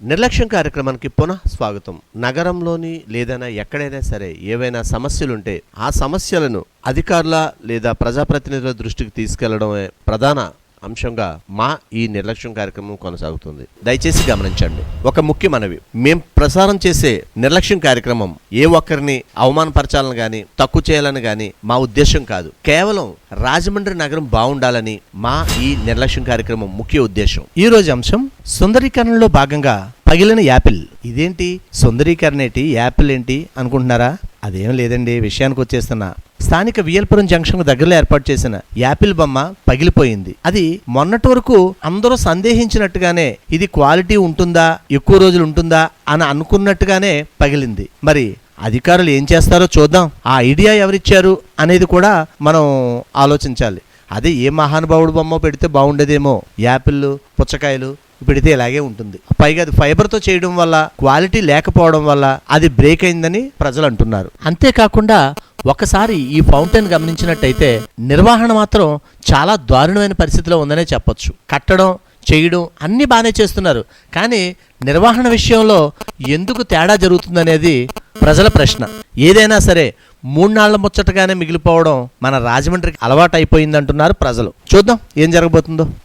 నిర్లక్ష్యం కార్యక్రమానికి పునః స్వాగతం. నగరంలోని లేదైనా ఎక్కడైనా సరే ఏవైనా సమస్యలుంటే ఆ సమస్యలను అధికారుల లేదా ప్రజాప్రతినిధుల దృష్టికి తీసుకెళ్లడమే ప్రధాన అంశంగా మా ఈ నిర్లక్ష్యం కార్యక్రమం కొనసాగుతుంది. దయచేసి గమనించండి. ఒక ముఖ్య మనవి, మేం ప్రసారం చేసే నిర్లక్ష్యం కార్యక్రమం ఏ ఒక్కరిని అవమానపరచాలని గాని తక్కువ చేయాలని గాని మా ఉద్దేశం కాదు. కేవలం రాజమండ్రి నగరం బాగుండాలని మా ఈ నిర్లక్ష్యం కార్యక్రమం ముఖ్య ఉద్దేశం. ఈ రోజు అంశం సుందరీకరణలో భాగంగా పగిలిన యాపిల్. ఇదేంటి సుందరీకరణ ఏంటి, యాపిల్ ఏంటి అనుకుంటున్నారా? అదేం లేదండి, విషయానికి వచ్చేస్తున్నా. స్థానిక వియల్పురం జంక్షన్ దగ్గరలో ఏర్పాటు చేసిన యాపిల్ బొమ్మ పగిలిపోయింది. అది మొన్నటి వరకు అందరూ సందేహించినట్టుగానే ఇది క్వాలిటీ ఉంటుందా, ఎక్కువ రోజులు ఉంటుందా అని అనుకున్నట్టుగానే పగిలింది. మరి అధికారులు ఏం చేస్తారో చూద్దాం. ఆ ఐడియా ఎవరిచ్చారు అనేది కూడా మనం ఆలోచించాలి. అదే ఏ మహానుభావుడు బొమ్మ పెడితే బాగుండేదేమో. యాపిల్, పుచ్చకాయలు పెడితే ఇలాగే ఉంటుంది. పైగా అది ఫైబర్తో చేయడం వల్ల, క్వాలిటీ లేకపోవడం వల్ల అది బ్రేక్ అయిందని ప్రజలు అంటున్నారు. అంతేకాకుండా ఒకసారి ఈ ఫౌంటైన్ గమనించినట్టయితే నిర్వహణ మాత్రం చాలా దారుణమైన పరిస్థితిలో ఉందనే చెప్పొచ్చు. కట్టడం, చేయడం అన్నీ బాగానే చేస్తున్నారు, కానీ నిర్వహణ విషయంలో ఎందుకు తేడా జరుగుతుందనేది ప్రజల ప్రశ్న. ఏదైనా సరే 3 నాళ్ల ముచ్చటగానే మిగిలిపోవడం మన రాజమండ్రికి అలవాటు అయిపోయిందంటున్నారు ప్రజలు. చూద్దాం ఏం జరగబోతుందో.